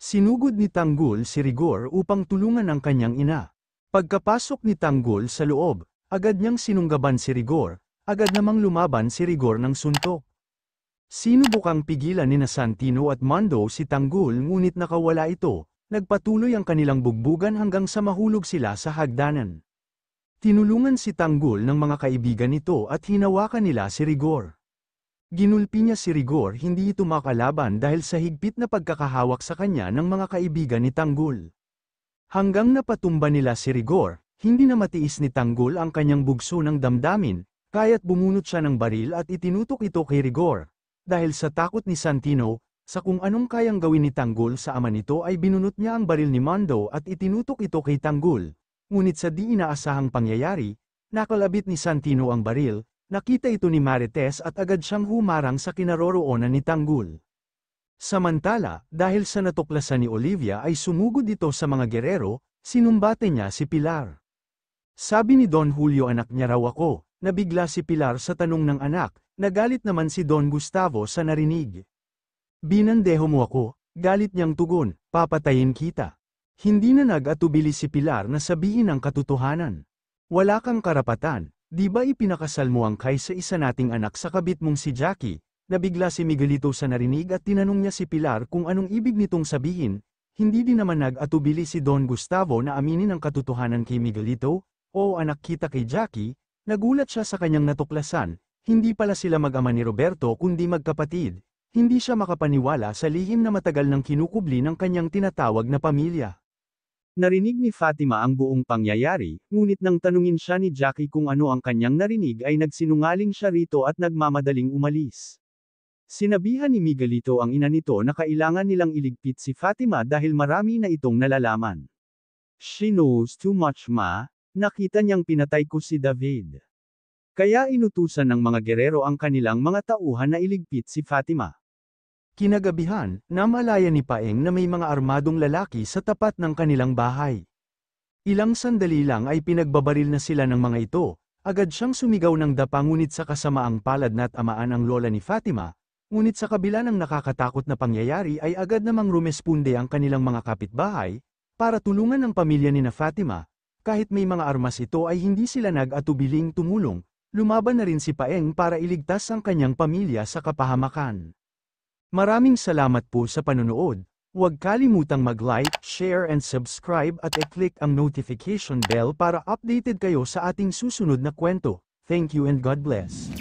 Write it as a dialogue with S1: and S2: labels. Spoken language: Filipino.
S1: Sinugod ni Tanggol si Rigor upang tulungan ang kanyang ina. Pagkapasok ni Tanggol sa loob, agad niyang sinunggaban si Rigor, agad namang lumaban si Rigor ng suntok. Sinubukang pigilan ni Santino at Mondo si Tanggol ngunit nakawala ito, nagpatuloy ang kanilang bugbugan hanggang sa mahulog sila sa hagdanan. Tinulungan si Tanggol ng mga kaibigan nito at hinawakan nila si Rigor. Ginulpi niya si Rigor, hindi ito makalaban dahil sa higpit na pagkakahawak sa kanya ng mga kaibigan ni Tanggol. Hanggang napatumba nila si Rigor, hindi na matiis ni Tanggol ang kanyang bugso ng damdamin, kaya't bumunot siya ng baril at itinutok ito kay Rigor. Dahil sa takot ni Santino, sa kung anong kayang gawin ni Tanggol sa ama nito ay binunot niya ang baril ni Mondo at itinutok ito kay Tanggol. Ngunit sa di inaasahang pangyayari, nakalabit ni Santino ang baril. Nakita ito ni Marites at agad siyang humarang sa kinaroroonan ni Tanggol. Samantala, dahil sa natuklasan ni Olivia ay sumugod ito sa mga gerero, sinumbate niya si Pilar. Sabi ni Don Julio, anak niya raw ako. Nabigla si Pilar sa tanong ng anak, nagalit naman si Don Gustavo sa narinig. Binandeho mo ako, galit niyang tugon, papatayin kita. Hindi na nag-atubili si Pilar na sabihin ang katotohanan. Wala kang karapatan. Di ba ipinakasal mo ang Kay sa isa nating anak sa kabit mong si Jackie? Nabigla si Miguelito sa narinig at tinanong niya si Pilar kung anong ibig nitong sabihin. Hindi din naman nag-atubili si Don Gustavo na aminin ang katotohanan kay Miguelito. O anak kita kay Jackie, nagulat siya sa kanyang natuklasan. Hindi pala sila mag-ama ni Roberto kundi magkapatid. Hindi siya makapaniwala sa lihim na matagal nang kinukubli ng kanyang tinatawag na pamilya. Narinig ni Fatima ang buong pangyayari, ngunit nang tanungin siya ni Jackie kung ano ang kanyang narinig ay nagsinungaling siya rito at nagmamadaling umalis. Sinabihan ni Miguelito ang ina nito na kailangan nilang iligpit si Fatima dahil marami na itong nalalaman. She knows too much, ma. Nakita niyang pinatay ko si David. Kaya inutusan ng mga gerero ang kanilang mga tauhan na iligpit si Fatima. Kinagabihan, namalaya ni Paeng na may mga armadong lalaki sa tapat ng kanilang bahay. Ilang sandali lang ay pinagbabaril na sila ng mga ito, agad siyang sumigaw ng dapa ngunit sa kasamaang palad na't amaan ang lola ni Fatima, ngunit sa kabila ng nakakatakot na pangyayari ay agad namang rumesponde ang kanilang mga kapitbahay, para tulungan ang pamilya ni Fatima. Kahit may mga armas ito ay hindi sila nag-atubiling tumulong, lumaban na rin si Paeng para iligtas ang kanyang pamilya sa kapahamakan. Maraming salamat po sa panonood. Huwag kalimutang mag-like, share and subscribe at i-click ang notification bell para updated kayo sa ating susunod na kwento. Thank you and God bless.